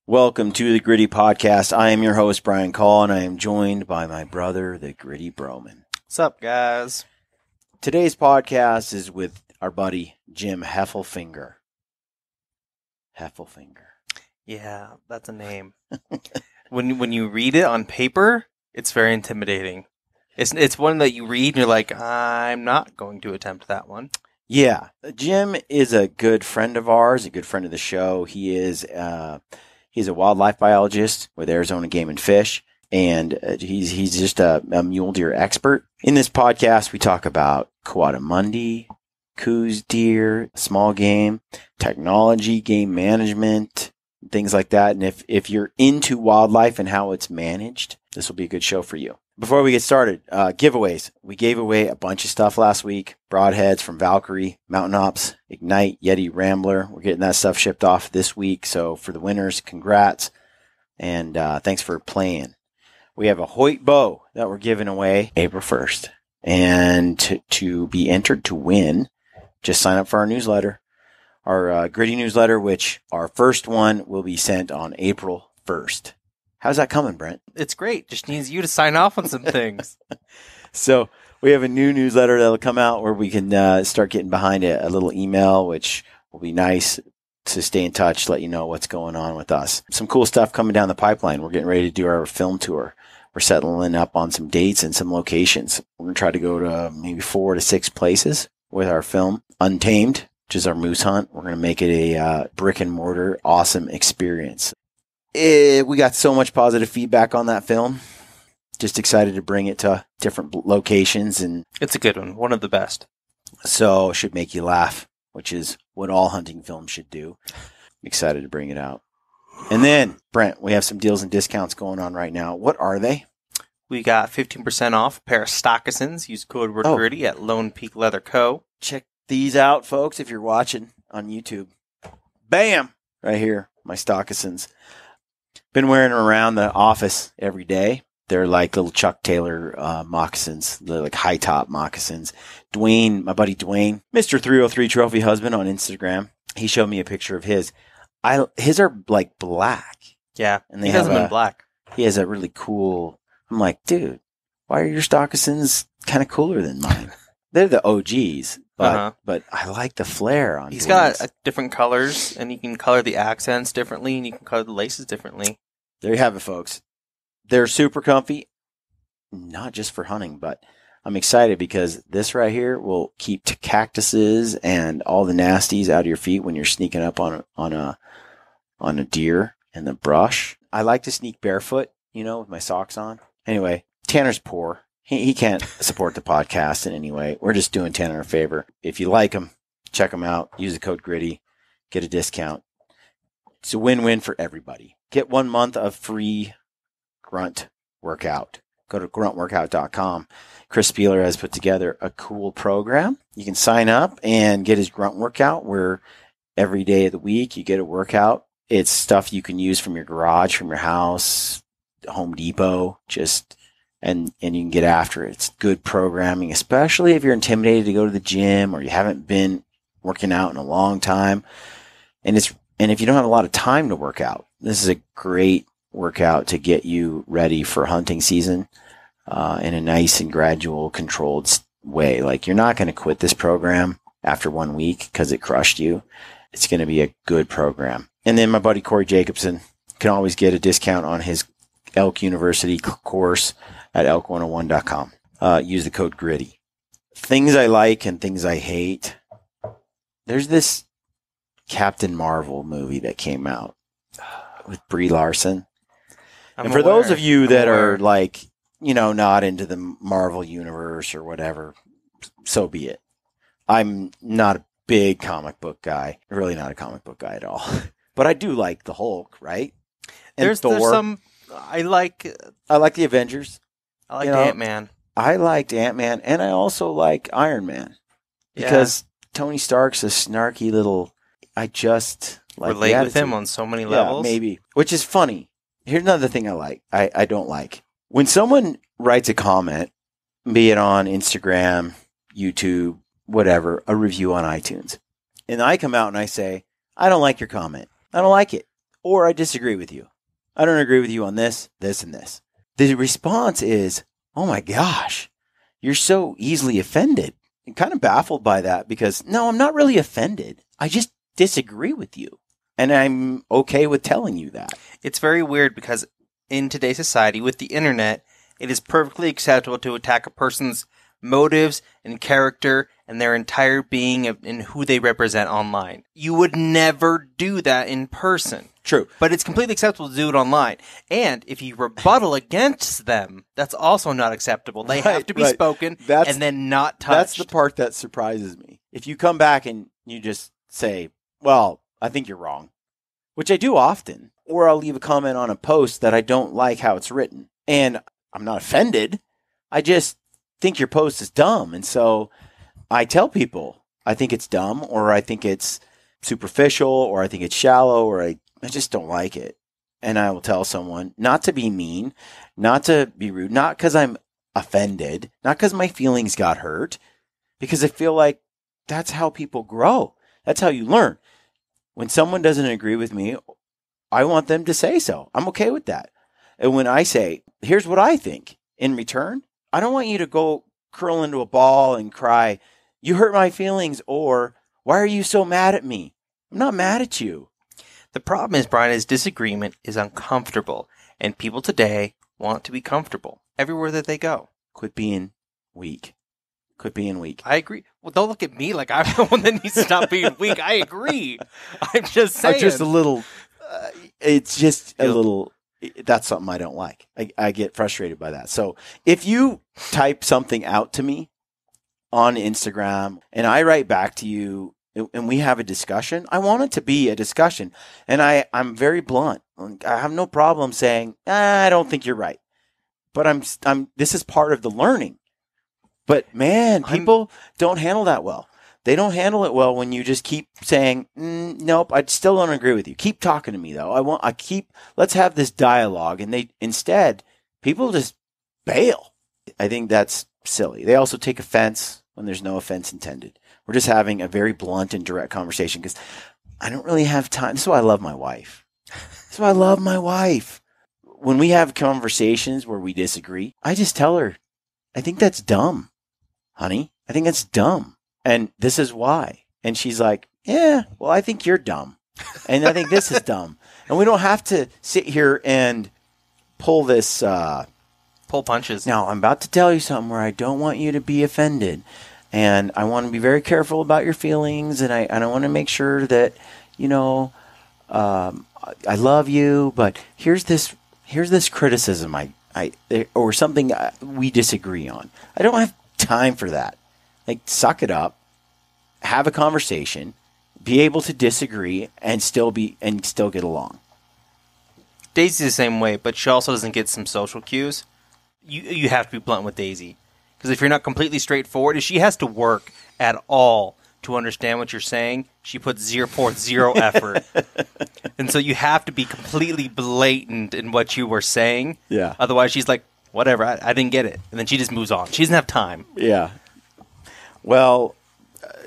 Welcome to the Gritty Podcast. I am your host, Brian Call, and I am joined by my brother, the Gritty Broman. What's up, guys? Today's podcast is with our buddy, Jim Heffelfinger. Heffelfinger. Yeah, that's a name. When you read it on paper, it's very intimidating. It's one that you read and you're like, I'm not going to attempt that one. Yeah, Jim is a good friend of ours, a good friend of the show. He's a wildlife biologist with Arizona Game and Fish, and he's just a mule deer expert. In this podcast, we talk about coatimundi, coos deer, small game, technology, game management, things like that. And if you're into wildlife and how it's managed, this will be a good show for you. Before we get started, giveaways. We gave away a bunch of stuff last week. Broadheads from Valkyrie, Mountain Ops, Ignite, Yeti, Rambler. We're getting that stuff shipped off this week. So for the winners, congrats. And thanks for playing. We have a Hoyt bow that we're giving away April 1st. And to be entered to win, just sign up for our newsletter, our Gritty newsletter, which our first one will be sent on April 1st. How's that coming, Brent? It's great. Just needs you to sign off on some things. So we have a new newsletter that'll come out where we can start getting behind a little email, which will be nice to stay in touch, let you know what's going on with us. Some cool stuff coming down the pipeline. We're getting ready to do our film tour. We're settling up on some dates and some locations. We're going to try to go to maybe 4 to 6 places with our film. Untamed, which is our moose hunt. We're going to make it a brick and mortar awesome experience. We got so much positive feedback on that film. Just excited to bring it to different locations. And it's a good one. One of the best. So it should make you laugh, which is what all hunting films should do. I'm excited to bring it out. And then, Brent, we have some deals and discounts going on right now. What are they? We got 15% off a pair of stockisons. Use code word Gritty at Lone Peak Leather Co. Check these out, folks, if you're watching on YouTube. Bam! Right here, my stockisons. Been wearing them around the office every day. They're like little Chuck Taylor moccasins. They're like high top moccasins. Dwayne, my buddy Dwayne, Mr. 303 Trophy Husband on Instagram. He showed me a picture of his. His are like black. Yeah, and he has them in black. He has a really cool. I'm like, dude, why are your stockisons kind of cooler than mine? They're the OGs, but I like the flare on. He's got different colors, and you can color the accents differently, and you can color the laces differently. There you have it, folks. They're super comfy, not just for hunting, but I'm excited because this right here will keep cactuses and all the nasties out of your feet when you're sneaking up on a deer in the brush. I like to sneak barefoot, with my socks on. Anyway, Tanner's poor. He can't support the podcast in any way. We're just doing Tanner a favor. If you like them, check them out. Use the code GRITTY. Get a discount. It's a win-win for everybody. Get 1 month of free Grunt workout. Go to gruntworkout.com. Chris Spieler has put together a cool program. You can sign up and get his Grunt workout where every day of the week you get a workout. It's stuff you can use from your garage, from your house, Home Depot, and you can get after it. It's good programming, especially if you're intimidated to go to the gym or you haven't been working out in a long time. And if you don't have a lot of time to work out, this is a great workout to get you ready for hunting season in a nice and gradual, controlled way. Like, you're not going to quit this program after 1 week because it crushed you. It's going to be a good program. And then my buddy Corey Jacobson can always get a discount on his Elk University course at elk101.com. Use the code GRITTY. Things I like and things I hate. There's this Captain Marvel movie that came out with Brie Larson. And for those of you that are like, not into the Marvel universe or whatever, so be it. I'm not a big comic book guy. Really not a comic book guy at all. But I do like the Hulk, right? And there's some... I like the Avengers. I like Ant-Man. I liked Ant-Man, and I also like Iron Man. Because Tony Stark's a snarky little... I just like relate with him on so many levels. Yeah, maybe. Which is funny. Here's another thing I don't like. When someone writes a comment, be it on Instagram, YouTube, whatever, a review on iTunes, and I come out and I say, I don't like your comment. I don't like it. or I disagree with you. I don't agree with you on this, this, and this. The response is, oh my gosh, you're so easily offended. I'm kind of baffled by that because, no, I'm not really offended. I just disagree with you. And I'm okay with telling you that. It's very weird because in today's society, with the internet, it is perfectly acceptable to attack a person's motives and character and their entire being and who they represent online. You would never do that in person. True. But it's completely acceptable to do it online. And if you rebuttal against them, that's also not acceptable. They have to be spoken and then not touched. That's the part that surprises me. If you come back and you just say, well, I think you're wrong, which I do often, or I'll leave a comment on a post that I don't like how it's written. And I'm not offended. I just think your post is dumb. And so I tell people I think it's dumb, or I think it's superficial, or I think it's shallow, or I just don't like it. And I will tell someone not to be mean, not to be rude, not because I'm offended, not because my feelings got hurt, because I feel like that's how people grow. That's how you learn. When someone doesn't agree with me, I want them to say so. I'm okay with that. And when I say, here's what I think, in return, I don't want you to go curl into a ball and cry, you hurt my feelings, or why are you so mad at me? I'm not mad at you. The problem is, Brian, is disagreement is uncomfortable, and people today want to be comfortable everywhere that they go. Quit being weak. Quit being weak. I agree. Well, don't look at me like I'm the one that needs to stop being weak. I agree. I'm just saying. I'm just a little, it's just a little, that's something I don't like. I get frustrated by that. So if you type something out to me on Instagram and I write back to you and we have a discussion, I want it to be a discussion. And I'm very blunt. I have no problem saying, I don't think you're right. But this is part of the learning. But man, people don't handle that well. They don't handle it well when you just keep saying, nope, I still don't agree with you. Keep talking to me though. Let's have this dialogue. And instead, people just bail. I think that's silly. They also take offense when there's no offense intended. We're just having a very blunt and direct conversation because I don't really have time. This is why I love my wife. This is why I love my wife. When we have conversations where we disagree, I just tell her, I think that's dumb, honey. I think that's dumb. And this is why. And she's like, yeah, well, I think you're dumb. And I think this is dumb. And we don't have to sit here and pull this. Pull punches. Now, I'm about to tell you something where I don't want you to be offended. And I want to be very careful about your feelings. And I want to make sure that, I love you. But here's this criticism or something we disagree on. I don't have time for that. Like, suck it up, have a conversation, be able to disagree, and still get along. Daisy's the same way, but she also doesn't get some social cues. You have to be blunt with Daisy. Because if you're not completely straightforward, if she has to work at all to understand what you're saying, she puts forth zero effort. And so you have to be completely blatant in what you were saying. Yeah. Otherwise, she's like, whatever, I didn't get it. And then she just moves on. She doesn't have time. Yeah. Well,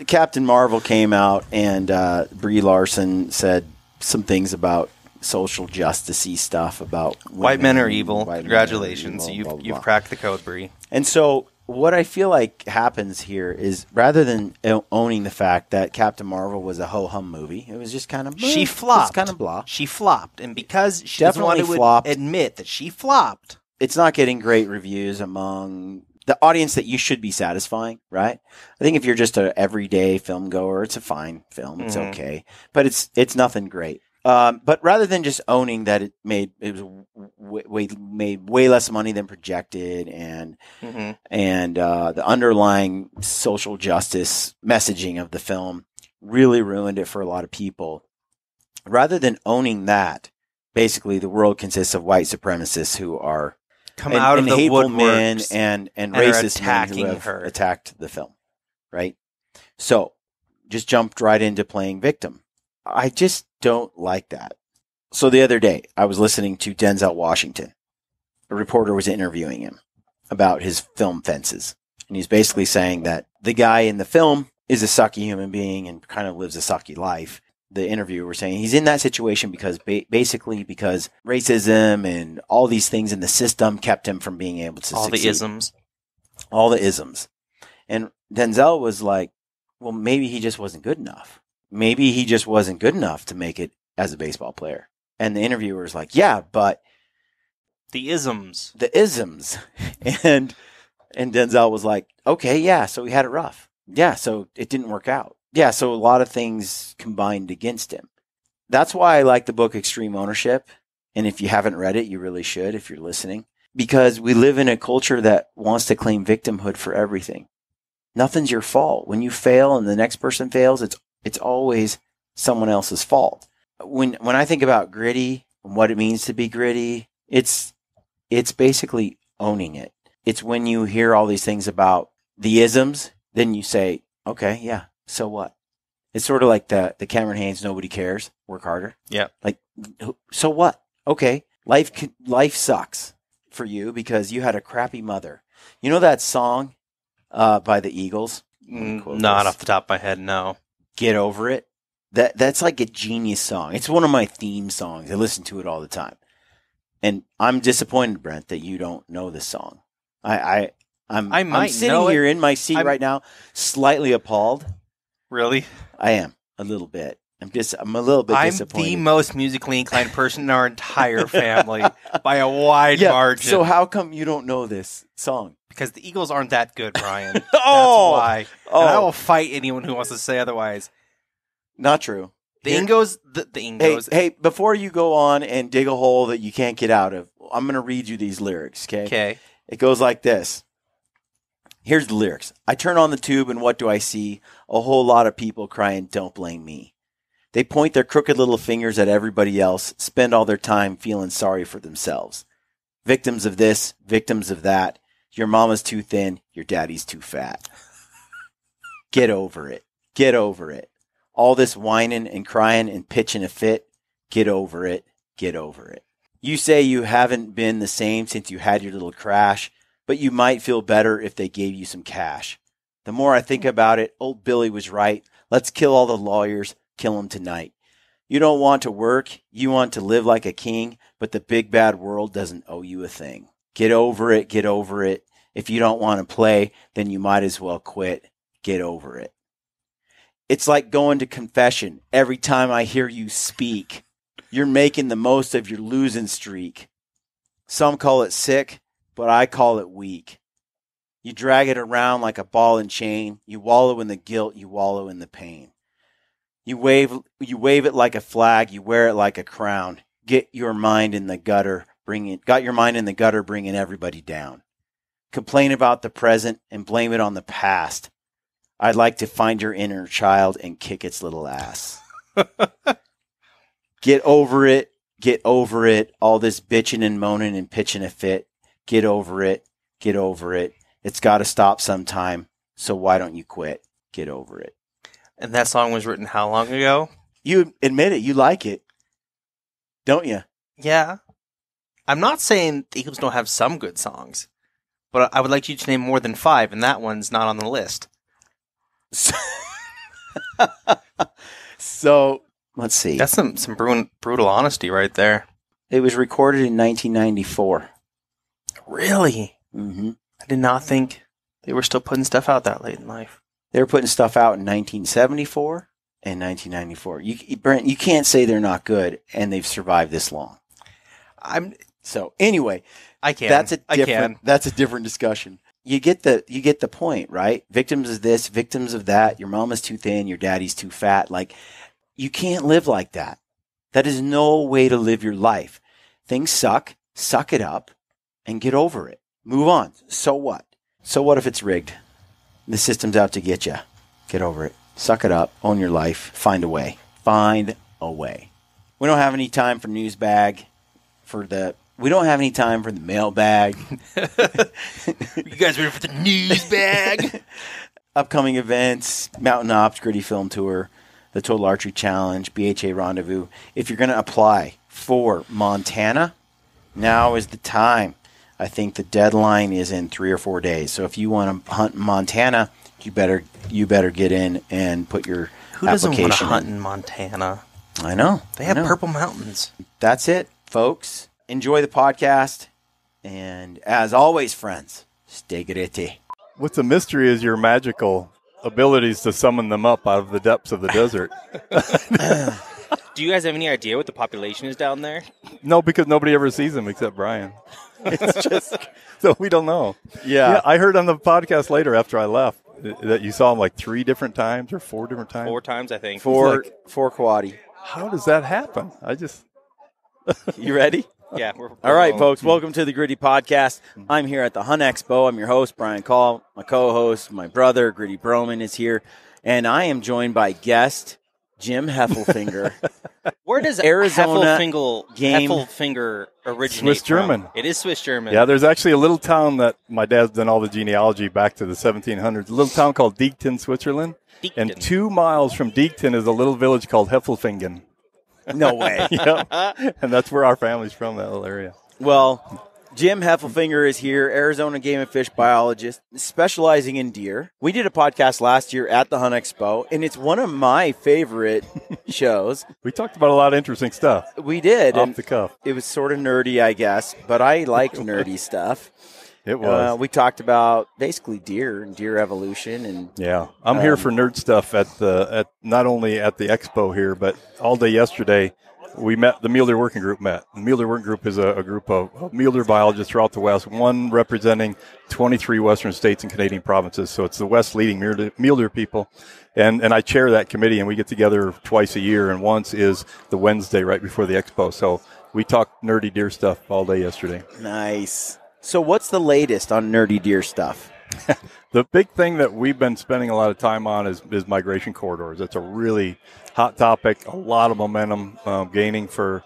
Captain Marvel came out and Brie Larson said some things about social justice-y stuff about women. White men are evil. Congratulations. You've cracked the code, Brie. And so what I feel like happens here is rather than owning the fact that Captain Marvel was a ho-hum movie, it was just kind of she flopped. Kind of blah. She flopped, and because she doesn't want to admit that she flopped, it's not getting great reviews among the audience that you should be satisfying, right? I think if you're just an everyday film goer, it's a fine film. It's okay, but it's nothing great. But rather than just owning that it made way less money than projected, and the underlying social justice messaging of the film really ruined it for a lot of people. Rather than owning that, basically the world consists of white supremacists who are out of the hateful men woodworks and racist men who have her. attacked the film, right? So just jumped right into playing victim. I just don't like that. So the other day, I was listening to Denzel Washington. A reporter was interviewing him about his film Fences. And he's basically saying that the guy in the film is a sucky human being and kind of lives a sucky life. the interviewer was saying he's in that situation because basically because racism and all these things in the system kept him from being able to All succeed. the isms. All the isms. And Denzel was like, well, maybe he just wasn't good enough. Maybe he just wasn't good enough to make it as a baseball player. And the interviewer was like, yeah, but The isms. the isms. And Denzel was like, okay, yeah, so he had it rough. Yeah, so it didn't work out. Yeah, so a lot of things combined against him. That's why I like the book Extreme Ownership. And if you haven't read it, you really should if you're listening. Because we live in a culture that wants to claim victimhood for everything. Nothing's your fault. When you fail and the next person fails, it's always someone else's fault. When I think about gritty and what it means to be gritty, it's basically owning it. It's when you hear all these things about the isms, then you say, okay, yeah, so what? It's sort of like the Cameron Hanes, nobody cares, work harder. Yeah. Like, so what? Okay, life sucks for you because you had a crappy mother. You know that song by the Eagles? Not off the top of my head, no. Get Over It. That's like a genius song. It's one of my theme songs. I listen to it all the time. And I'm disappointed, Brent, that you don't know this song. I'm sitting here in my seat right now, slightly appalled. Really? I am a little bit. I'm a little bit disappointed. I'm the most musically inclined person in our entire family by a wide margin. So how come you don't know this song? Because the Eagles aren't that good, Brian. That's why. And I will fight anyone who wants to say otherwise. Not true. The Ingos. Hey, before you go on and dig a hole that you can't get out of, I'm going to read you these lyrics, okay? Okay. It goes like this. Here's the lyrics. I turn on the tube and what do I see? A whole lot of people crying, don't blame me. They point their crooked little fingers at everybody else, spend all their time feeling sorry for themselves. Victims of this, victims of that. Your mama's too thin, your daddy's too fat. Get over it. Get over it. All this whining and crying and pitching a fit, get over it. Get over it. You say you haven't been the same since you had your little crash, but you might feel better if they gave you some cash. The more I think about it, old Billy was right. Let's kill all the lawyers, kill them tonight. You don't want to work, you want to live like a king, but the big bad world doesn't owe you a thing. Get over it, get over it. If you don't want to play, then you might as well quit. Get over it. It's like going to confession every time I hear you speak. You're making the most of your losing streak. Some call it sick, but I call it weak. You drag it around like a ball and chain. You wallow in the guilt, you wallow in the pain. You wave it like a flag, you wear it like a crown. Got your mind in the gutter, bringing everybody down. Complain about the present and blame it on the past. I'd like to find your inner child and kick its little ass. Get over it. Get over it. All this bitching and moaning and pitching a fit. Get over it. Get over it. It's got to stop sometime. So why don't you quit? Get over it. And that song was written how long ago? You admit it. You like it. Don't you? Yeah. I'm not saying the Eagles don't have some good songs, but I would like you to name more than 5, and that one's not on the list. So let's see. That's some brutal honesty right there. It was recorded in 1994. Really? Mm-hmm. I did not think they were still putting stuff out that late in life. They were putting stuff out in 1974 and 1994. Brent, you can't say they're not good, and they've survived this long. So anyway, I can. That's a different discussion. You get the point, right? Victims of this, victims of that. Your mama's too thin, your daddy's too fat. Like, you can't live like that. That is no way to live your life. Things suck. Suck it up and get over it. Move on. So what? So what if it's rigged? The system's out to get you. Get over it. Suck it up. Own your life. Find a way. Find a way. We don't have any time for newsbag. We don't have any time for the mailbag. You guys ready for the newsbag? Upcoming events, Mountain Ops, Gritty Film Tour, the Total Archery Challenge, BHA Rendezvous. If you're going to apply for Montana, now is the time. I think the deadline is in 3 or 4 days. So if you want to hunt in Montana, you better get in and put your Who doesn't want to application. hunt in Montana? I know. They have I know. purple mountains. That's it, folks. Enjoy the podcast. And as always, friends, stay gritty. What's the mystery is your magical abilities to summon them up out of the depths of the desert. Do you guys have any idea what the population is down there? No, because nobody ever sees them except Brian. It's just, so we don't know. Yeah. I heard on the podcast later after I left that you saw him like 3 different times or 4 different times. 4 times, I think. For Quaddy. How does that happen? You ready? Yeah. All right, folks. Welcome to the Gritty Podcast. I'm here at the Hunt Expo. I'm your host, Brian Call. My co-host, my brother, Gritty Broman, is here. And I am joined by guest Jim Heffelfinger. Where does Arizona Heffelfinger originate Swiss German. from? It is Swiss German. Yeah, there's actually a little town that my dad's done all the genealogy back to the 1700s. A little town called Diekton, Switzerland. Diekton. And 2 miles from Diekton is a little village called Heffelfingen. No way. Yeah. And that's where our family's from, that little area. Well, Jim Heffelfinger is here, Arizona game and fish biologist, specializing in deer. We did a podcast last year at the Hunt Expo, and it's one of my favorite shows. We talked about a lot of interesting stuff. We did. Off the cuff. It was sort of nerdy, I guess, but I liked nerdy stuff. It was. We talked about basically deer and deer evolution, and Yeah, I'm here for nerd stuff at not only at the expo here, but all day yesterday. We met, the Mule Deer Working Group met. The Mule Deer Working Group is a group of mule deer biologists throughout the West, one representing 23 Western states and Canadian provinces. So it's the West leading mule deer people. And I chair that committee, and we get together twice a year, and once is the Wednesday right before the expo. So we talked nerdy deer stuff all day yesterday. nice. So what's the latest on nerdy deer stuff? The big thing that we've been spending a lot of time on is migration corridors. It's a really hot topic, a lot of momentum gaining for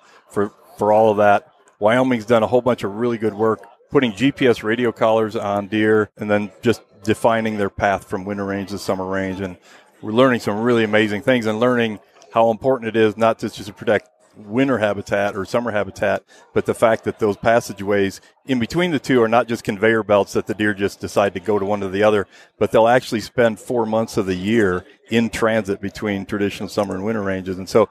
all of that. Wyoming's done a whole bunch of really good work putting GPS radio collars on deer and then just defining their path from winter range to summer range. And we're learning some really amazing things and learning how important it is not just to protect winter habitat or summer habitat, but the fact that those passageways in between the two are not just conveyor belts that the deer just decide to go to one to the other, but they'll actually spend 4 months of the year in transit between traditional summer and winter ranges. And so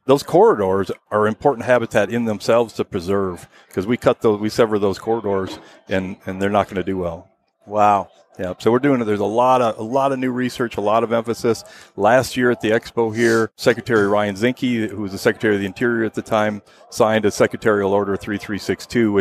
those corridors are important habitat in themselves to preserve, because we sever those corridors and they're not going to do well. Wow. Yeah, so we're doing it. There's a lot of new research, a lot of emphasis. Last year at the expo here, Secretary Ryan Zinke, who was the Secretary of the Interior at the time, signed a Secretarial Order 3362,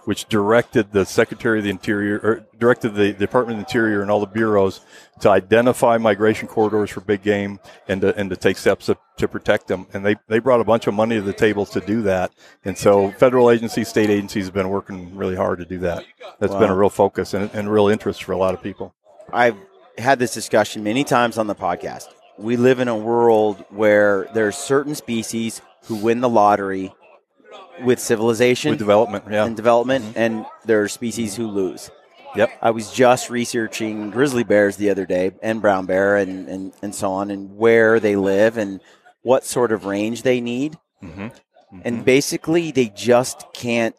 which directed the Secretary of the Interior, or directed the Department of the Interior and all the bureaus to identify migration corridors for big game and to take steps to protect them. And they brought a bunch of money to the table to do that. And so federal agencies, state agencies have been working really hard to do that. That's been a real focus and real interest for a lot of people. I've had this discussion many times on the podcast. We live in a world where there's certain species who win the lottery with civilization, With development, yeah. and development, and there are species who lose. Yep. I was just researching grizzly bears the other day, and brown bear, and so on, and where they live and what sort of range they need. Mm-hmm. Mm-hmm. And basically, they just can't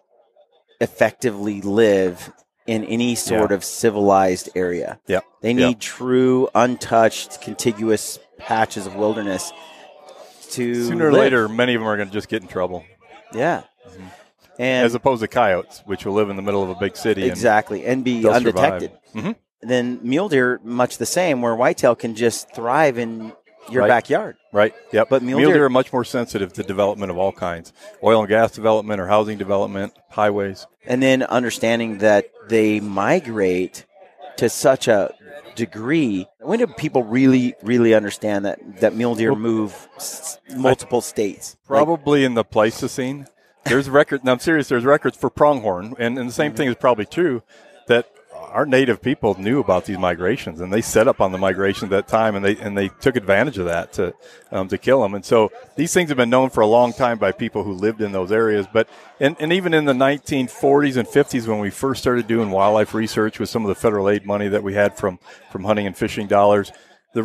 effectively live in any sort of civilized area. Yep. They need true, untouched, contiguous patches of wilderness to Sooner or live. later, many of them are going to just get in trouble. Yeah. And As opposed to coyotes, which will live in the middle of a big city. exactly, and be they'll undetected. survive. Then mule deer, much the same, where whitetail can just thrive in your Right. backyard. Right. Yep. But mule deer deer are much more sensitive to development of all kinds. Oil and gas development or housing development, highways. And then understanding that they migrate to such a degree. When do people really, really understand that mule deer move multiple states? Probably in the Pleistocene. There's records, and I'm serious, there's records for pronghorn, and the same thing is probably true, that our native people knew about these migrations, and they set up on the migration at that time, and they took advantage of that to kill them. And so these things have been known for a long time by people who lived in those areas. But and even in the 1940s and 50s, when we first started doing wildlife research with some of the federal aid money that we had from hunting and fishing dollars, the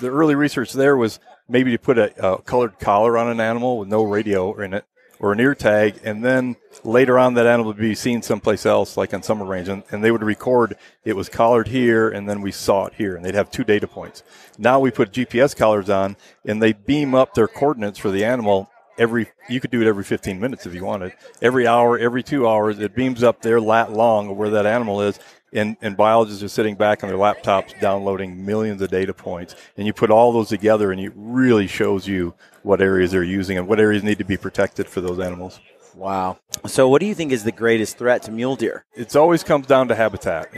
early research there was maybe to put a colored collar on an animal with no radio in it, or an ear tag, and then later on that animal would be seen someplace else, like on summer range, and they would record it was collared here, and then we saw it here, and they'd have 2 data points. Now we put GPS collars on, and they beam up their coordinates for the animal. You could do it every 15 minutes if you wanted. Every hour, every 2 hours, it beams up their lat long of where that animal is, and biologists are sitting back on their laptops downloading millions of data points. And you put all those together, and it really shows you what areas they're using and what areas need to be protected for those animals. Wow. So what do you think is the greatest threat to mule deer? It always comes down to habitat.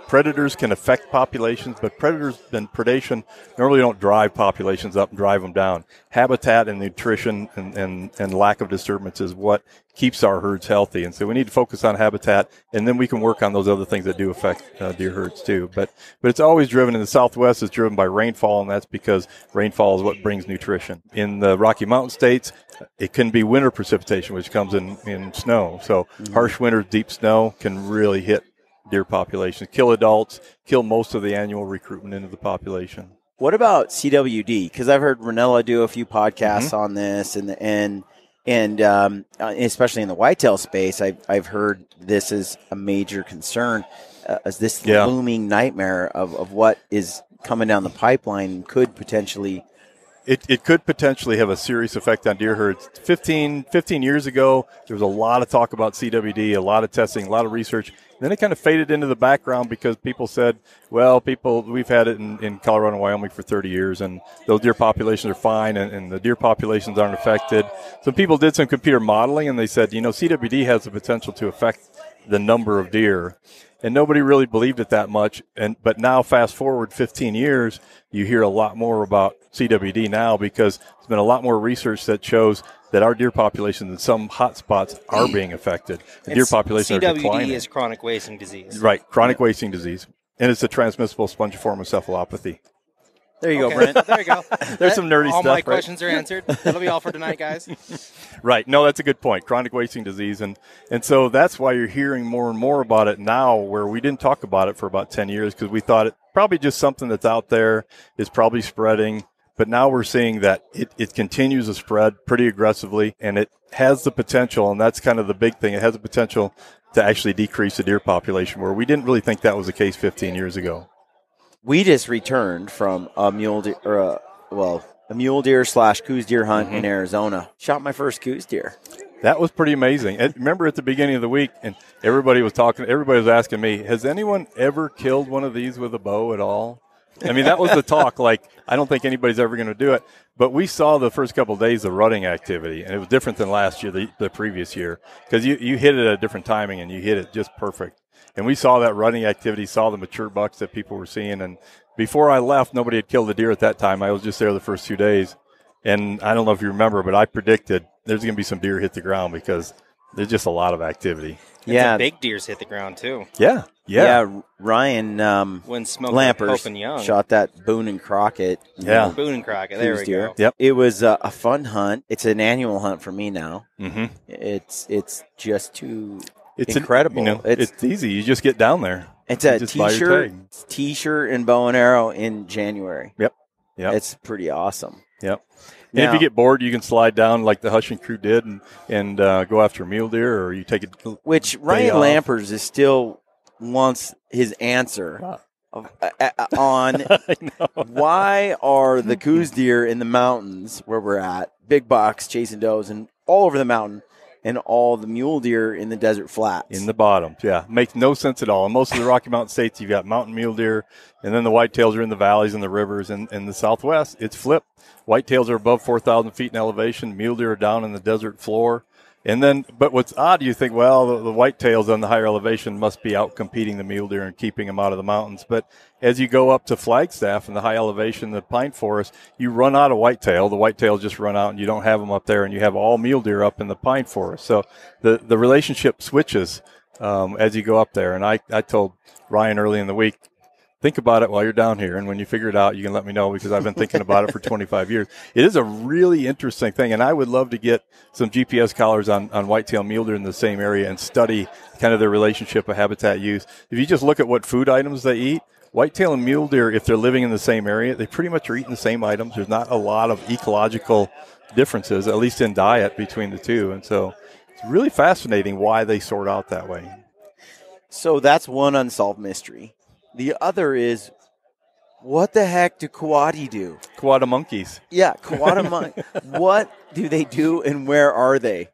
Predators can affect populations, but predators and predation normally don't drive populations up and drive them down. Habitat and nutrition and lack of disturbance is what keeps our herds healthy. And so we need to focus on habitat, and then we can work on those other things that do affect deer herds too. But it's always driven in the Southwest. It's driven by rainfall, and that's because rainfall is what brings nutrition. In the Rocky Mountain states, it can be winter precipitation, which comes in snow. So harsh winters, deep snow can really hit deer populations, kill adults, kill most of the annual recruitment into the population. What about CWD? Because I've heard Ranella do a few podcasts on this, and especially in the whitetail space, I've heard this is a major concern. As this looming nightmare of what is coming down the pipeline could potentially. It could potentially have a serious effect on deer herds. 15 years ago, there was a lot of talk about CWD, a lot of testing, a lot of research. Then it kind of faded into the background because people said, well, we've had it in Colorado and Wyoming for 30 years, and those deer populations are fine, and the deer populations aren't affected. Some people did some computer modeling, and they said, CWD has the potential to affect the number of deer. And nobody really believed it that much. But now, fast forward 15 years, you hear a lot more about CWD now because there's been a lot more research that shows that our deer populations in some hot spots are being affected. The deer populations are declining. CWD is chronic wasting disease. Right, chronic wasting disease. And it's a transmissible spongiform encephalopathy. There you go, Brent. There you go. There's some nerdy all stuff. All my right? questions are answered. That'll be all for tonight, guys. Right. No, that's a good point. Chronic wasting disease. And so that's why you're hearing more and more about it now, where we didn't talk about it for about 10 years because we thought it probably just something that's out there, is probably spreading. But now we're seeing that it continues to spread pretty aggressively, and it has the potential, and that's kind of the big thing, it has the potential to actually decrease the deer population, where we didn't really think that was the case 15 years ago. We just returned from a mule deer, a mule deer / coos deer hunt in Arizona. Shot my first coos deer. That was pretty amazing. And remember at the beginning of the week, and everybody was asking me, has anyone ever killed one of these with a bow at all? I mean, that was the talk. Like, I don't think anybody's ever going to do it. But we saw the first couple of days of rutting activity, and it was different than last year, the previous year, because you hit it at a different timing, and you hit it just perfect. And we saw that rutting activity, saw the mature bucks that people were seeing. And before I left, nobody had killed a deer at that time. I was just there the first 2 days. And I don't know if you remember, but I predicted there's going to be some deer hit the ground because there's just a lot of activity. Some big deers hit the ground, too. Yeah. Ryan when Lampers shot that Boone and Crockett. Boone and Crockett. There we go. Yep. It was a fun hunt. It's an annual hunt for me now. Mm-hmm. It's just too incredible. It's easy. You just get down there. It's a t-shirt and bow and arrow in January. Yep. It's pretty awesome. Yep. And if you get bored, you can slide down like the Hushing crew did and go after a mule deer, or you take it. Which Ryan Lampers is still wants his answer on why are the coos deer in the mountains where we're at, big bucks chasing does and all over the mountain, and all the mule deer in the desert flats. In the bottoms, Makes no sense at all. In most of the Rocky Mountain states, you've got mountain mule deer, and then the whitetails are in the valleys and the rivers. And in the Southwest, it's flipped. Whitetails are above 4,000 feet in elevation. Mule deer are down in the desert floor. And then, but what's odd, you think, well, the whitetails on the higher elevation must be out competing the mule deer and keeping them out of the mountains. But as you go up to Flagstaff and the high elevation, the pine forest, you run out of whitetail. The whitetails just run out, and you don't have them up there, and you have all mule deer up in the pine forest. So the relationship switches as you go up there. And I told Ryan early in the week, think about it while you're down here, and when you figure it out, you can let me know, because I've been thinking about it for 25 years. It is a really interesting thing, and I would love to get some GPS collars on whitetail mule deer in the same area and study kind of their relationship of habitat use. If you just look at what food items they eat, whitetail and mule deer, if they're living in the same area, they pretty much are eating the same items. There's not a lot of ecological differences, at least in diet, between the two. And so it's really fascinating why they sort out that way. So that's one unsolved mystery. The other is, what the heck do coati do? Koala monkeys. Yeah, what do they do and where are they?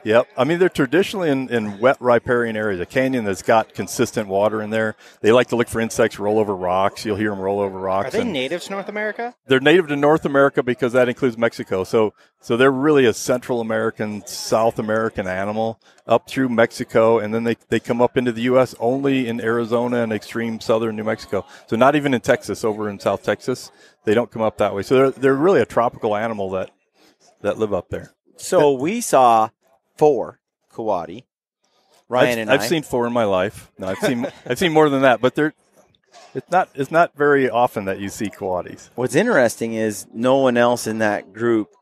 Yep. I mean, they're traditionally in wet riparian areas, a canyon that's got consistent water in there. They like to look for insects, roll over rocks. You'll hear them roll over rocks. Are they native to North America? They're native to North America because that includes Mexico. So they're really a Central American, South American animal up through Mexico, and then they come up into the U.S. only in Arizona and extreme southern New Mexico. So not even in Texas, over in South Texas. They don't come up that way. So they're really a tropical animal that live up there. So we saw 4 coati. Ryan and I've seen 4 in my life. No, I've seen more than that, but it's not very often that you see coatis. What's interesting is no one else in that group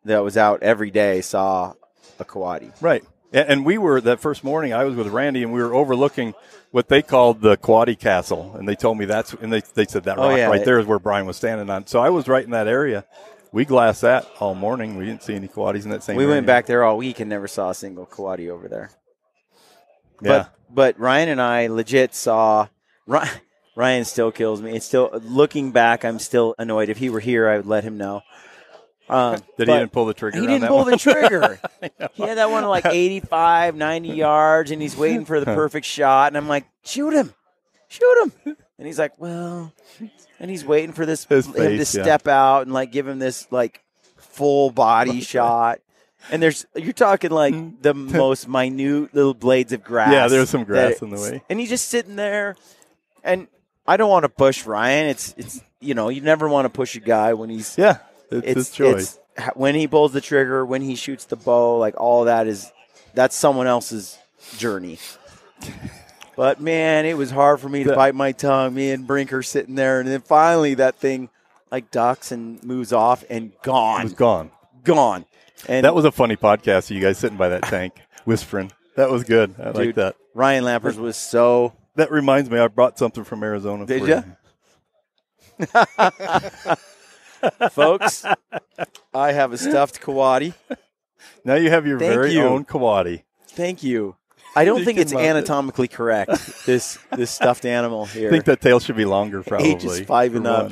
that was out every day saw a coati. Right. And we were, that first morning, I was with Randy, and we were overlooking what they called the coati castle. And they told me and they said that rock right there is where Brian was standing on. So I was right in that area. We glassed that all morning. We didn't see any coatis in that same area. We went back there all week and never saw a single coati over there. Yeah. But Ryan and I legit saw Ryan still kills me. It's still, looking back, I'm still annoyed. If he were here, I would let him know. He didn't pull the trigger. He didn't pull the trigger. He had that one like 85, 90 yards, and he's waiting for the perfect shot. And I'm like, shoot him. And he's like, well, and he's waiting for him to step out and like give him this like full body shot. And you're talking like the most minute little blades of grass. Yeah, there's some grass in the way. And he's just sitting there. And I don't want to push Ryan. It's you never want to push a guy when he's it's his choice. When he pulls the trigger, when he shoots the bow, like all that that's someone else's journey. But, man, it was hard for me to bite my tongue. Me and Brinker sitting there. And then finally that thing, like, ducks and moves off and gone. It was gone. Gone. And that was a funny podcast, you guys sitting by that tank, whispering. That was good. I like that. Ryan Lampers was so. That reminds me, I brought something from Arizona for you. Did you? Folks, I have a stuffed coati. Now you have your very own coati. Thank you. I don't think it's anatomically correct, this stuffed animal here. I think that tail should be longer, probably. Age is 5 and up.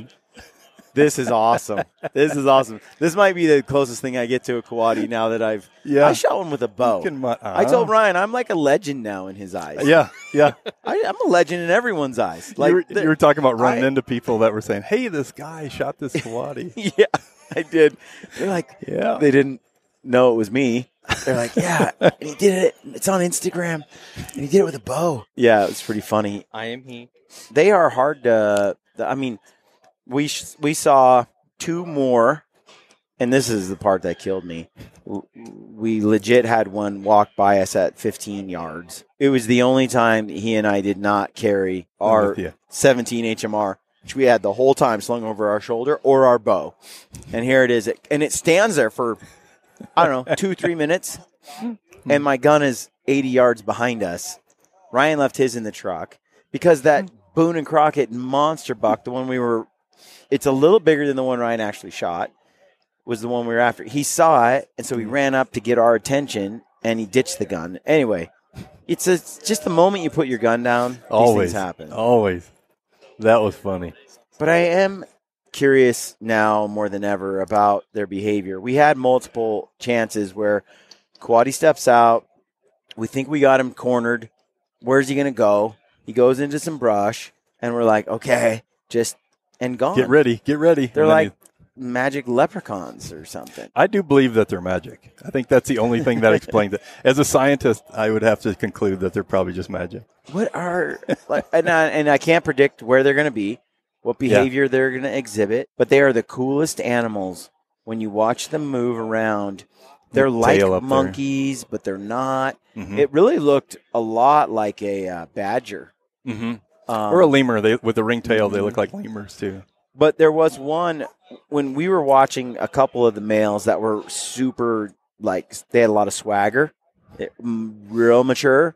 This is awesome. This might be the closest thing I get to a coati now that I shot one with a bow. I told Ryan, I'm like a legend now in his eyes. Yeah. I'm a legend in everyone's eyes. Like you were talking about running into people that were saying, hey, this guy shot this coati. Yeah, I did. They're like, they didn't know it was me. They're like, yeah, and he did it. It's on Instagram, and he did it with a bow. Yeah, it was pretty funny. I am he. They are hard to. I mean, we saw 2 more, and this is the part that killed me. We legit had one walk by us at 15 yards. It was the only time he and I did not carry our 17 HMR, which we had the whole time slung over our shoulder, or our bow. And here it is, and it stands there for, I don't know, 2-3 minutes, and my gun is 80 yards behind us. Ryan left his in the truck because that Boone and Crockett monster buck, the one it's a little bigger than the one Ryan actually shot, was the one we were after. He saw it, and so he ran up to get our attention, and he ditched the gun. Anyway, it's just the moment you put your gun down, these things happen. Always. That was funny. But I am curious now more than ever about their behavior. We had multiple chances where coati steps out. We think we got him cornered. Where's he going to go? He goes into some brush, and we're like, okay, and gone. Get ready. They're like magic leprechauns or something. I do believe that they're magic. I think that's the only thing that explains it. As a scientist, I would have to conclude that they're probably just magic. What are and I can't predict where they're going to be, what behavior they're going to exhibit, but they are the coolest animals when you watch them move around. They're like monkeys, but they're not. Mm-hmm. It really looked a lot like a badger. Mm-hmm. Or a lemur. With the ring tail, they look like lemurs too. But there was one, when we were watching a couple of the males that were super, they had a lot of swagger, real mature,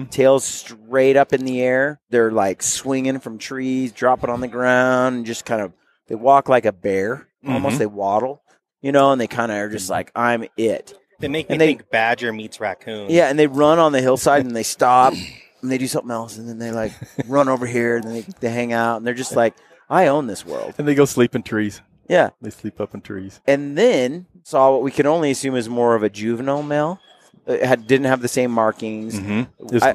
tails straight up in the air. They're swinging from trees, dropping on the ground, and just kind of, they walk like a bear, almost they waddle. and they kind of are just like, I'm it. They make me And they- think badger meets raccoon. Yeah, and they run on the hillside and they stop and they do something else and then they like run over here and then they hang out and they're just like, I own this world. And they go sleep in trees. Yeah. They sleep up in trees. And then saw what we can only assume is more of a juvenile male. It didn't have the same markings. Just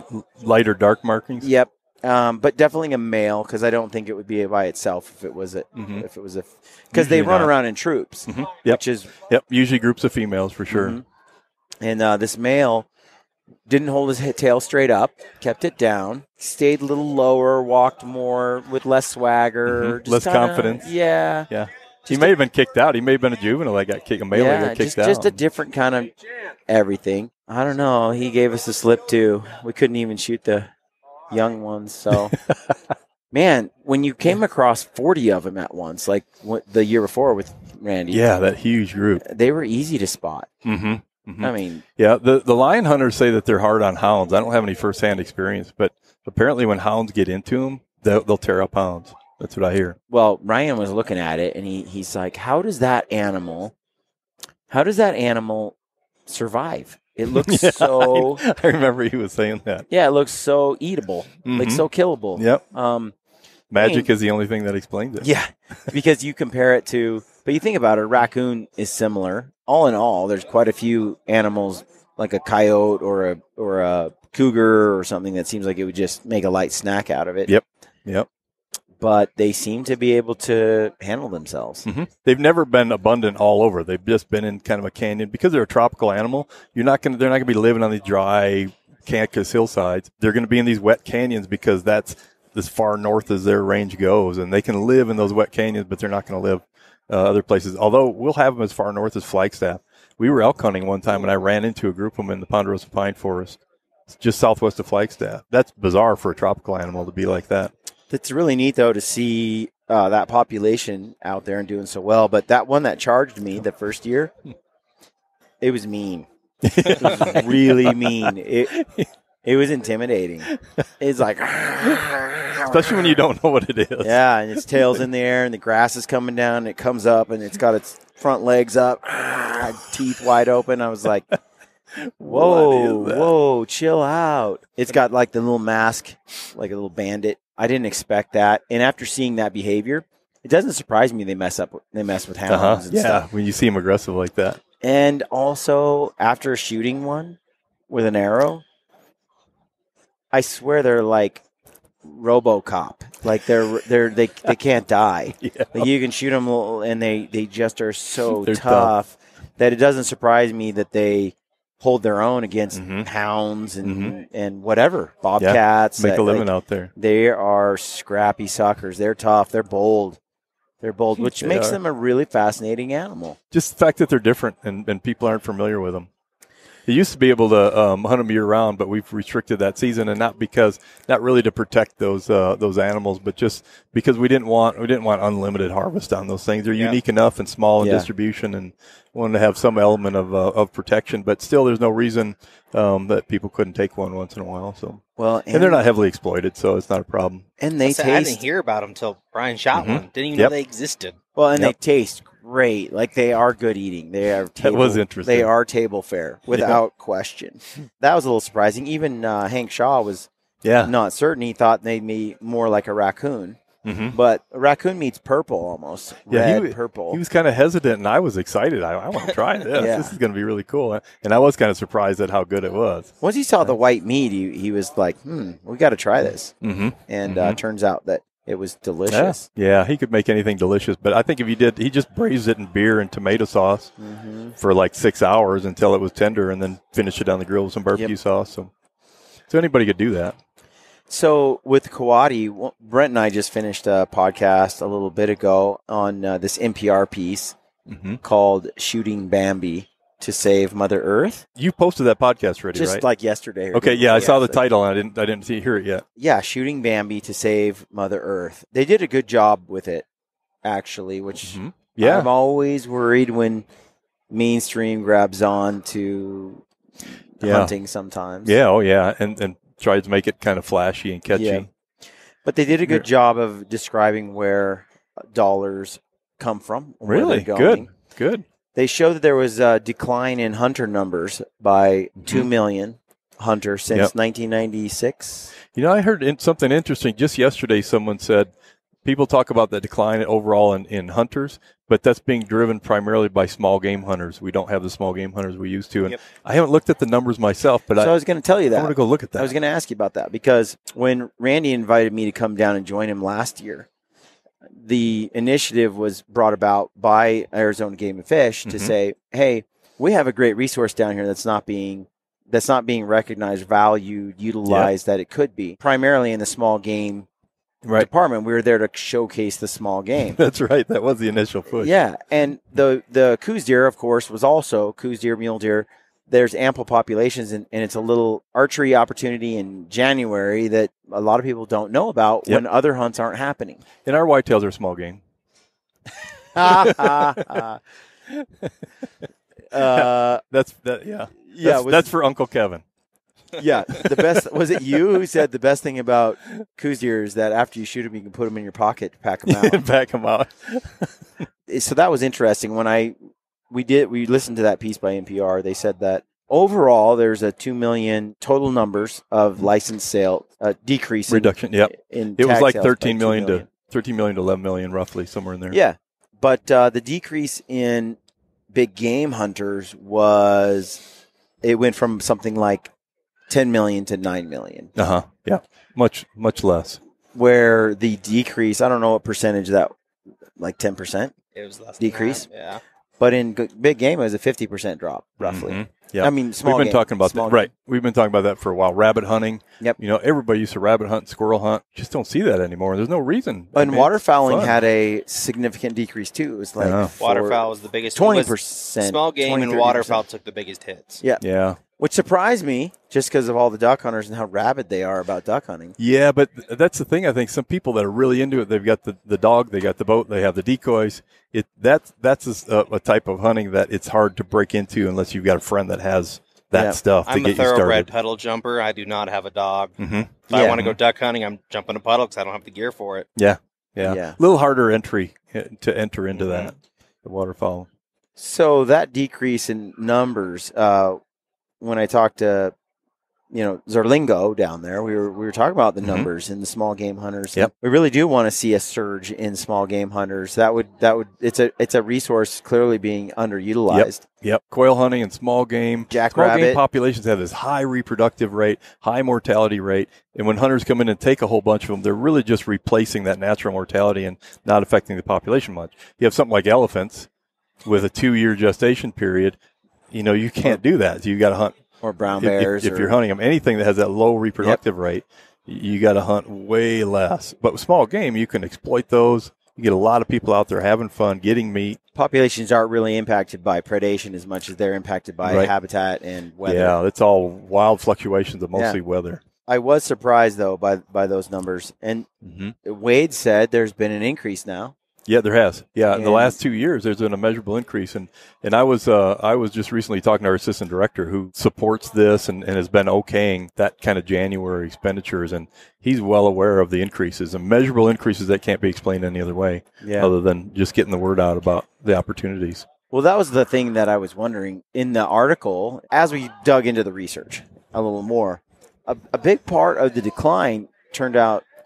light or dark markings. Yep. But definitely a male because I don't think it would be by itself if it was because they run around in troops, which is usually groups of females for sure. And this male didn't hold his tail straight up, kept it down, stayed a little lower, walked more with less swagger, just less confidence. Yeah. He may have been kicked out. He may have been a juvenile that got kicked. A male that got kicked out. Just a different kind of everything. I don't know. He gave us a slip too. We couldn't even shoot the young ones. So, man, when you came across 40 of them at once, like the year before with Randy. Yeah, that huge group. They were easy to spot. I mean. Yeah, the lion hunters say that they're hard on hounds. I don't have any firsthand experience, but apparently when hounds get into them, they'll tear up hounds. That's what I hear. Well, Ryan was looking at it, and he's like, how does that animal survive? It looks so... I remember he was saying that. Yeah, it looks so eatable, like so killable. Yep. Magic is the only thing that explains it. Yeah, because you compare it to... But you think about it, a raccoon is similar. All in all, there's quite a few animals, like a coyote or a cougar or something that seems like it would just make a light snack out of it. Yep. But they seem to be able to handle themselves. They've never been abundant all over. They've just been in kind of a canyon because they're a tropical animal. They're not going to be living on these dry Cancas hillsides. They're going to be in these wet canyons because that's as far north as their range goes, and they can live in those wet canyons, but they're not going to live other places. Although we'll have them as far north as Flagstaff. We were elk hunting one time, and I ran into a group of them in the Ponderosa Pine Forest, just southwest of Flagstaff. That's bizarre for a tropical animal to be like that. It's really neat, though, to see that population out there and doing so well. But that one that charged me the first year, it was mean. It was really mean. It was intimidating. It's like... Especially when you don't know what it is. Yeah, and its tail's in the air, and the grass is coming down, and it comes up, and it's got its front legs up, teeth wide open. I was like... Whoa, chill out. It's got like the little mask, like a little bandit. I didn't expect that. And after seeing that behavior, it doesn't surprise me they mess with hounds and stuff. When you see them aggressive like that. And also, after shooting one with an arrow, I swear they're like RoboCop. Like they can't die. Like you can shoot them and they just are so tough that it doesn't surprise me that they hold their own against hounds and whatever, bobcats. Make a living out there. They are scrappy suckers. They're tough. They're bold. Which makes them a really fascinating animal. Just the fact that they're different and people aren't familiar with them. You used to be able to hunt them year round, but we've restricted that season, and not really to protect those animals, but just because we didn't want unlimited harvest on those things. They're unique enough and small in distribution, and wanted to have some element of protection. But still, there's no reason that people couldn't take one once in a while. So and they're not heavily exploited, so it's not a problem. And they taste. I didn't hear about them until Brian shot one. Didn't even know they existed. Well, and they taste great. Like they are good eating. That was interesting. They are table fare without question. That was a little surprising. Even Hank Shaw was not certain. He thought they'd be more like a raccoon. But a raccoon meets purple almost. Red, purple. He was kind of hesitant, and I was excited. I want to try this. This is going to be really cool. And I was kind of surprised at how good it was. Once he saw the white meat, he was like, we got to try this. And turns out that it was delicious. Yeah, he could make anything delicious. But I think if he just braised it in beer and tomato sauce for like 6 hours until it was tender, and then finished it on the grill with some barbecue sauce. So anybody could do that. So with Coati, Brent and I just finished a podcast a little bit ago on this NPR piece called "Shooting Bambi to Save Mother Earth." You posted that podcast already, just right? like yesterday. Okay, I saw the title and I didn't hear it yet. Yeah, "Shooting Bambi to Save Mother Earth." They did a good job with it, actually. Which I'm always worried when mainstream grabs on to hunting sometimes. Yeah, and tried to make it kind of flashy and catchy. Yeah. But they did a good job of describing where dollars come from. Really? Where they're going. Good. They show that there was a decline in hunter numbers by 2 million hunters since 1996. I heard something interesting. Just yesterday, someone said people talk about the decline overall in hunters, but that's being driven primarily by small game hunters. We don't have the small game hunters we used to. And I haven't looked at the numbers myself, but I was going to tell you that. I want to go look at that. I was going to ask you about that because when Randy invited me to come down and join him last year, the initiative was brought about by Arizona Game and Fish to say, hey, we have a great resource down here that's not being recognized, valued, utilized that it could be. Primarily in the small game department, we were there to showcase the small game. That's right. That was the initial push. Yeah, and the Coues deer, of course, was also Coues deer, mule deer. There's ample populations, and it's a little archery opportunity in January that a lot of people don't know about when other hunts aren't happening. And our whitetails are small game. That's for Uncle Kevin. Yeah, the best was it you who said the best thing about Coues deer is that after you shoot them, you can put them in your pocket to pack them out. Pack them out. So that was interesting. When we listened to that piece by NPR, they said that overall there's a 2 million total numbers of licensed sale decrease reduction. In it was like 13 million to 11 million, roughly somewhere in there. Yeah, but the decrease in big game hunters went from something like 10 million to 9 million. Yeah, much less. Where the decrease, I don't know what percentage that, like 10%. It was less decrease. Than that, yeah. But in big game, it was a 50% drop, roughly. Yeah, I mean, small. We've been talking about that, right? We've been talking about that for a while. Rabbit hunting. Yep. Everybody used to rabbit hunt, squirrel hunt. Just don't see that anymore. There's no reason. And waterfowling had a significant decrease too. It was like waterfowl was the biggest. 20%. Small game and waterfowl took the biggest hits. Yeah. Yeah. Which surprised me, just because of all the duck hunters and how rabid they are about duck hunting. Yeah, but that's the thing. I think some people that are really into it, they've got the dog, they got the boat, they have the decoys. That's a type of hunting that it's hard to break into unless you've got a friend that has that stuff to get you started. I'm a thoroughbred puddle jumper. I do not have a dog. If I want to go duck hunting, I'm jumping a puddle because I don't have the gear for it. Yeah. A little harder entry to enter into that, the waterfowl. So that decrease in numbers, when I talked to, Zerlingo down there, we were talking about the numbers in the small game hunters. Yep. We really do want to see a surge in small game hunters. That would it's a resource clearly being underutilized. Yep. Quail hunting and small game. Jackrabbit. Small game populations have this high reproductive rate, high mortality rate. And when hunters come in and take a whole bunch of them, they're really just replacing that natural mortality and not affecting the population much. You have something like elephants with a 2-year gestation period. You can't do that. So you got to hunt. Or brown bears. If you're hunting them, anything that has that low reproductive rate, you got to hunt way less. But with small game, you can exploit those. You get a lot of people out there having fun, getting meat. Populations aren't really impacted by predation as much as they're impacted by habitat and weather. Yeah, it's all wild fluctuations of mostly weather. I was surprised, though, by those numbers. And Wade said there's been an increase now. Yeah, there has. Yeah, in the last 2 years, there's been a measurable increase. And I was just recently talking to our assistant director who supports this and has been okaying that kind of January expenditures. And he's well aware of the increases and measurable increases that can't be explained any other way other than just getting the word out about the opportunities. Well, that was the thing that I was wondering in the article as we dug into the research a little more. A big part of the decline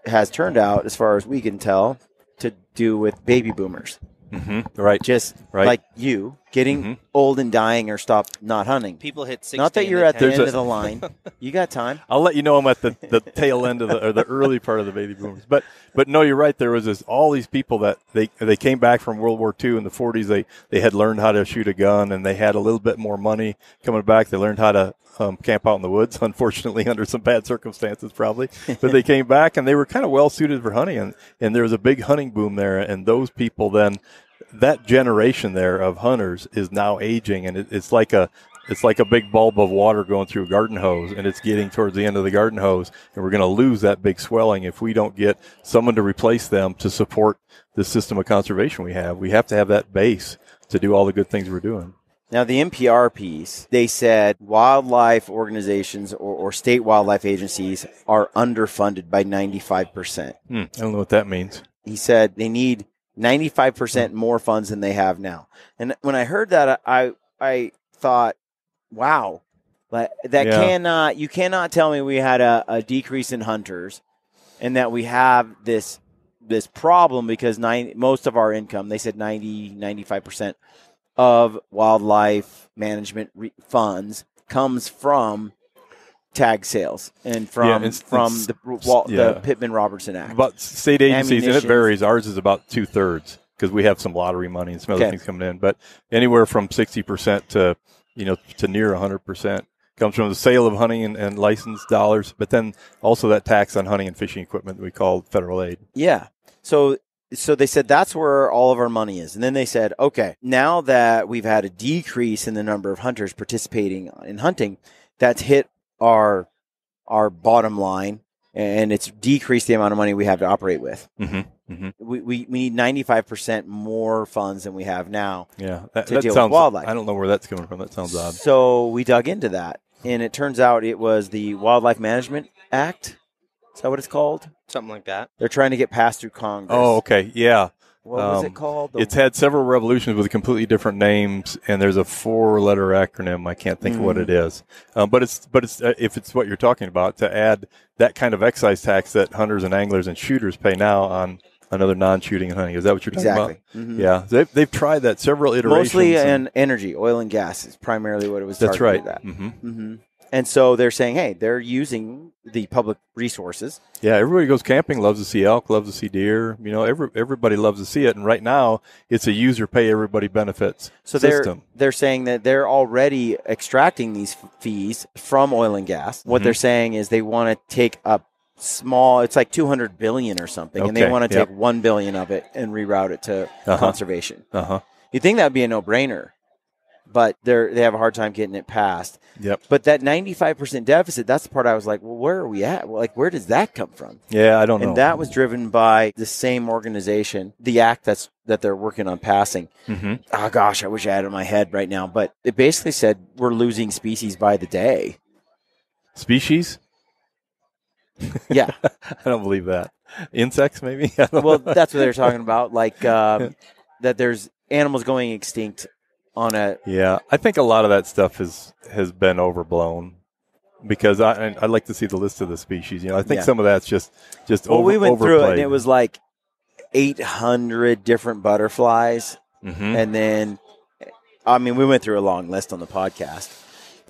has turned out, as far as we can tell, to do with baby boomers. Right. Just like you, getting old and dying or stop not hunting. People hit 60. Not that you're at the end of the line. You got time. I'll let you know I'm at the tail end of the early part of the baby boomers. But no, you're right. There was all these people that they came back from World War II in the 40s. They had learned how to shoot a gun and they had a little bit more money coming back. They learned how to camp out in the woods, unfortunately, under some bad circumstances probably. But they came back and they were kind of well suited for hunting. And there was a big hunting boom there. And those people then, that generation there of hunters is now aging. And it's like a big bulb of water going through a garden hose, and it's getting towards the end of the garden hose. And we're going to lose that big swelling if we don't get someone to replace them to support the system of conservation we have. We have to have that base to do all the good things we're doing. Now, the NPR piece, they said wildlife organizations or state wildlife agencies are underfunded by 95%. I don't know what that means. He said they need 95% more funds than they have now. And when I heard that, I thought, wow, you cannot tell me we had a decrease in hunters and that we have this problem because most of our income, they said 95% of wildlife management funds comes from tag sales and from the Pittman-Robertson Act. But state agencies, and it varies. Ours is about 2/3 because we have some lottery money and some other things coming in. But anywhere from 60% to near 100% comes from the sale of hunting and licensed dollars. But then also that tax on hunting and fishing equipment that we call federal aid. Yeah. So they said that's where all of our money is. And then they said, okay, now that we've had a decrease in the number of hunters participating in hunting, that's hit our bottom line, and it's decreased the amount of money we have to operate with. Mm-hmm. Mm-hmm. We need 95% more funds than we have now to deal sounds, with wildlife. I don't know where that's coming from. That sounds odd. So we dug into that, and it turns out it was the Wildlife Management Act. Is that what it's called? Something like that. They're trying to get passed through Congress. Oh, okay. Yeah. What was it called? It's had several revolutions with completely different names, and there's a 4-letter acronym. I can't think of what it is. But it's if it's what you're talking about, to add that kind of excise tax that hunters and anglers and shooters pay now on another non-shooting and hunting. Is that what you're talking about? Mm-hmm. Yeah. They've tried that several iterations. Mostly in energy, oil and gas is primarily what it was targeted That's right. at. Mm-hmm. Mm-hmm. And so they're saying, hey, they're using the public resources. Yeah, everybody goes camping, loves to see elk, loves to see deer. Everybody loves to see it. And right now, it's a user pay everybody benefits system. They're saying that they're already extracting these fees from oil and gas. What they're saying is they want to take a small, it's like $200 billion or something, and they want to take $1 billion of it and reroute it to conservation. You think that would be a no-brainer, but they have a hard time getting it passed. Yep. But that 95% deficit, that's the part I was like, well, where are we at? Well, where does that come from? Yeah, I don't know. And that was driven by the same organization, the act that they're working on passing. Mm-hmm. Oh, gosh, I wish I had it in my head right now. But it basically said we're losing species by the day. Species? Yeah. I don't believe that. Insects, maybe? Well, that's what they're talking about, like that there's animals going extinct on a... Yeah, I think a lot of that stuff has been overblown because I'd like to see the list of the species. I think some of that's just we went overplayed. through it, and it was like 800 different butterflies. Mm-hmm. And then, we went through a long list on the podcast.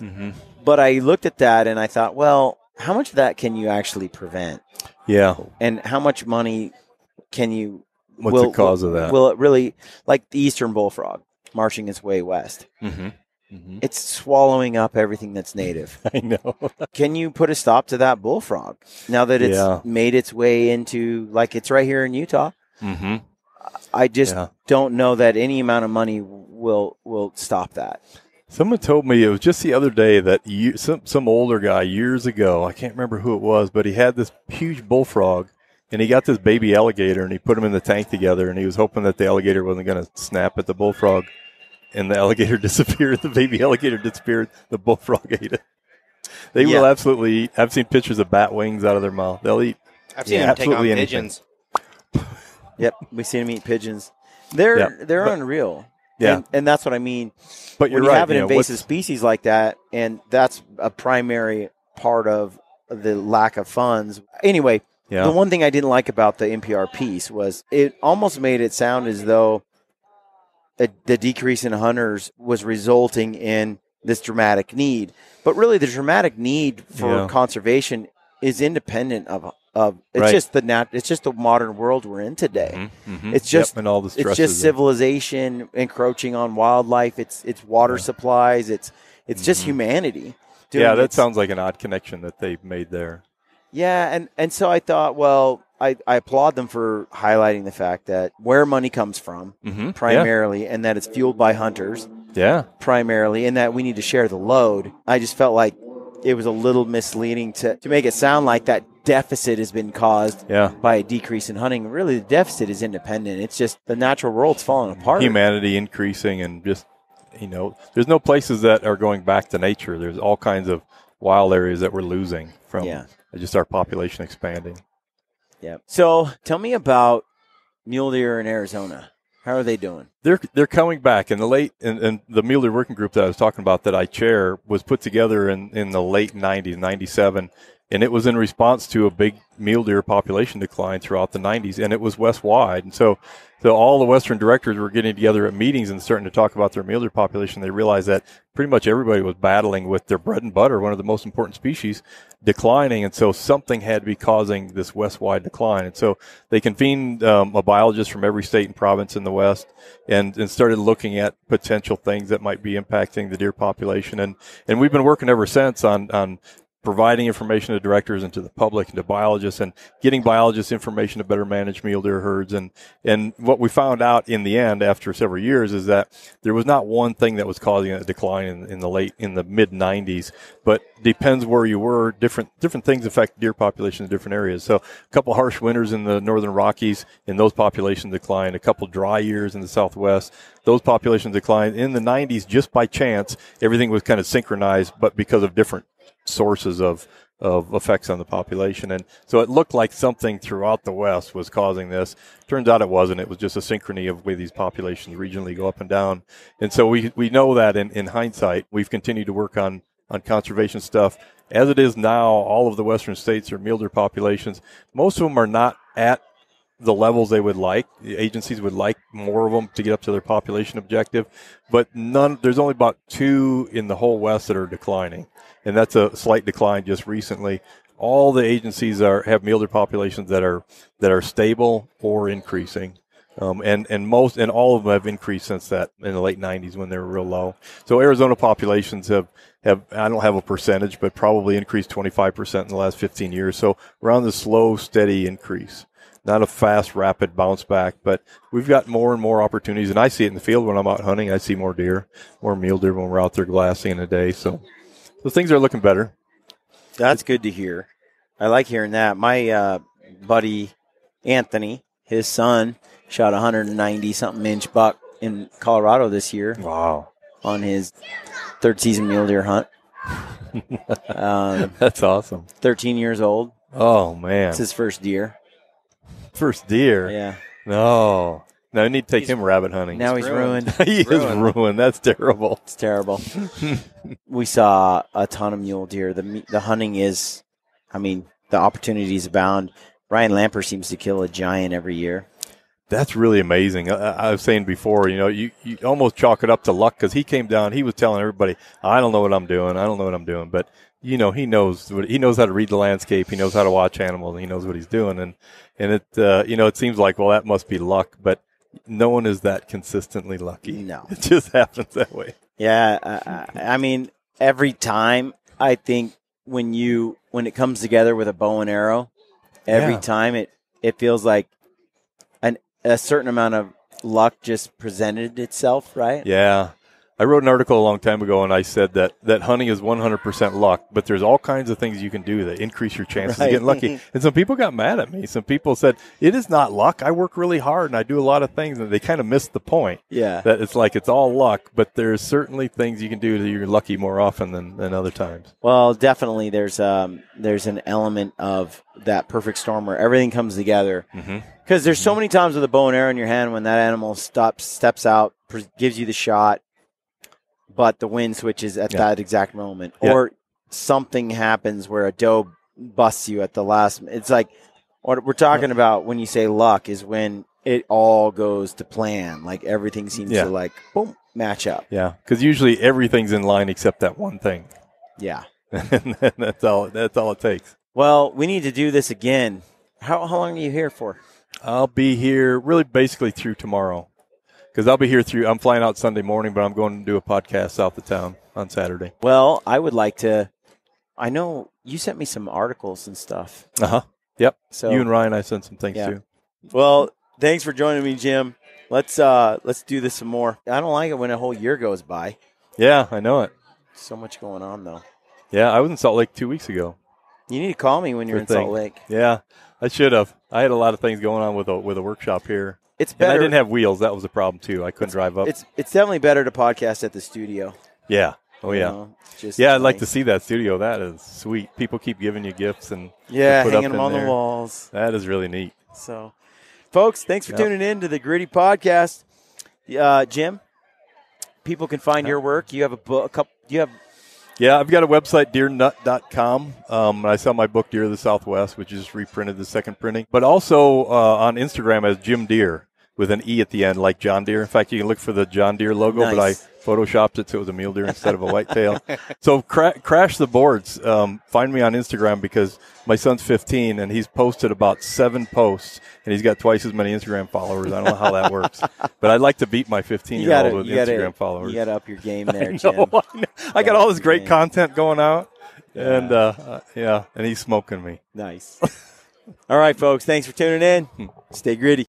Mm-hmm. But I looked at that, and I thought, well, how much of that can you actually prevent? Yeah. And how much money can you... What's the cause of that? Will it really... Like the eastern bullfrog marching its way west. Mm-hmm. Mm-hmm. It's swallowing up everything that's native. I know. Can you put a stop to that bullfrog now that it's made its way into, like, it's right here in Utah? Mm-hmm. I just don't know that any amount of money will stop that. Someone told me, it was just the other day, that some older guy years ago, I can't remember who it was, but he had this huge bullfrog, and he got this baby alligator, and he put them in the tank together, and he was hoping that the alligator wasn't going to snap at the bullfrog. And the alligator disappeared. The baby alligator disappeared. The bullfrog ate it. They will absolutely eat. I've seen pictures of bat wings out of their mouth. They'll eat. I've seen them take on pigeons. Yep, we've seen them eat pigeons. They're unreal. Yeah, and that's what I mean. But you're when you right. have an invasive species like that, and that's a primary part of the lack of funds. Anyway, the one thing I didn't like about the NPR piece was it almost made it sound as though the decrease in hunters was resulting in this dramatic need. But really, the dramatic need for conservation is independent of it's just the modern world we're in today. Mm-hmm, mm-hmm. It's just and all the it's just civilization encroaching on wildlife. It's water supplies. It's just humanity. That sounds like an odd connection that they've made there. Yeah, and so I thought, well, I applaud them for highlighting the fact that where money comes from primarily, and that it's fueled by hunters primarily, and that we need to share the load. I just felt like it was a little misleading to make it sound like that deficit has been caused by a decrease in hunting. Really, the deficit is independent. It's just the natural world's falling apart. Humanity increasing, and just, there's no places that are going back to nature. There's all kinds of wild areas that we're losing from just our population expanding. Yeah. So tell me about mule deer in Arizona? How are they doing? They're coming back in the late and the mule deer working group that I was talking about that I chair was put together in the late 90s, 97, and it was in response to a big mule deer population decline throughout the 90s, and it was west-wide. And so all the Western directors were getting together at meetings and starting to talk about their mule deer population. They realized that pretty much everybody was battling with their bread and butter, one of the most important species, declining, and so something had to be causing this west-wide decline. And so they convened a biologist from every state and province in the West and started looking at potential things that might be impacting the deer population. And we've been working ever since on providing information to directors and to the public and to biologists and getting biologists information to better manage mule deer herds. And what we found out in the end after several years is that there was not one thing that was causing a decline in the mid 90s, but depends where you were. Different things affect deer populations in different areas. So a couple harsh winters in the northern Rockies and those populations declined. A couple dry years in the Southwest, those populations declined. In the 90s, just by chance, everything was kind of synchronized, but because of different sources of effects on the population. And so it looked like something throughout the West was causing this. Turns out it wasn't. It was just a synchrony of the way these populations regionally go up and down. And so we know that in hindsight. We've continued to work on conservation stuff. As it is now, all of the Western states are mule deer populations. Most of them are not at the levels they would like. The agencies would like more of them to get up to their population objective, but there's only about 2 in the whole West that are declining, and that's a slight decline just recently. All the agencies have mule deer populations that are stable or increasing, and all of them have increased since that in the late 90s when they were real low. So Arizona populations have I don't have a percentage, but probably increased 25% in the last 15 years. So we're on the slow, steady increase. Not a fast, rapid bounce back, but we've got more and more opportunities, and I see it in the field when I'm out hunting. I see more deer, more mule deer when we're out there glassing in a day. So things are looking better. That's good to hear. I like hearing that. My buddy Anthony, his son, shot a 190-something inch buck in Colorado this year. Wow. On his third season mule deer hunt. That's awesome. 13 years old. Oh, man. It's his first deer. First deer? Yeah. No, I need to take him rabbit hunting. Now he's ruined. He is ruined. That's terrible. It's terrible. We saw a ton of mule deer. The hunting is, the opportunities abound. Ryan Lamper seems to kill a giant every year. That's really amazing. I was saying before, you almost chalk it up to luck because he came down. He was telling everybody, I don't know what I'm doing. I don't know what I'm doing. But, he knows how to read the landscape. He knows how to watch animals. And he knows what he's doing. And it, it seems like, well, that must be luck. But no one is that consistently lucky. No. It just happens that way. Yeah. Every time, I think when it comes together with a bow and arrow, every time it feels like a certain amount of luck just presented itself, right? Yeah. I wrote an article a long time ago, and I said that hunting is 100% luck, but there's all kinds of things you can do that increase your chances of getting lucky. And some people got mad at me. Some people said, it is not luck. I work really hard, and I do a lot of things, and they kind of missed the point. Yeah. That it's like it's all luck, but there's certainly things you can do that you're lucky more often than other times. Well, definitely there's an element of that perfect storm where everything comes together. Because there's so many times with a bow and arrow in your hand when that animal steps out, gives you the shot, but the wind switches at that exact moment. Yeah. Or something happens where a doe busts you at the last. It's like what we're talking about when you say luck is when it all goes to plan. Like everything seems to boom, match up. Yeah, because usually everything's in line except that one thing. Yeah. And that's all it takes. Well, we need to do this again. How long are you here for? I'll be here really basically through tomorrow. Because I'll be here I'm flying out Sunday morning, but I'm going to do a podcast south of town on Saturday. Well, I would like to, I know you sent me some articles and stuff. Yep. So you and Ryan, I sent some things too. Well, thanks for joining me, Jim. Let's do this some more. I don't like it when a whole year goes by. Yeah, I know it. So much going on, though. Yeah, I was in Salt Lake 2 weeks ago. You need to call me when you're in Salt Lake. Yeah, I should have. I had a lot of things going on with a workshop here. It's better. And I didn't have wheels. That was the problem, too. I couldn't drive up. It's definitely better to podcast at the studio. Yeah. Oh, yeah. I'd like to see that studio. That is sweet. People keep giving you gifts. And hanging them on the walls. That is really neat. So, folks, thanks for tuning in to the Gritty Podcast. Jim, people can find your work. You have a book. Yeah, I've got a website, deernut.com. I sell my book, Deer of the Southwest, which is reprinted the second printing. But also on Instagram as Jim Deere with an E at the end, like John Deere. In fact, you can look for the John Deere logo, Nice. but I photoshopped it so it was a mule deer instead of a whitetail. So crash the boards. Find me on Instagram because my son's 15, and he's posted about 7 posts, and he's got twice as many Instagram followers. I don't know how that works. But I'd like to beat my 15-year-old with Instagram followers. You got to up your game there, I Jim. know. I got all this great game. content going out, and and he's smoking me. Nice. All right, folks. Thanks for tuning in. Stay gritty.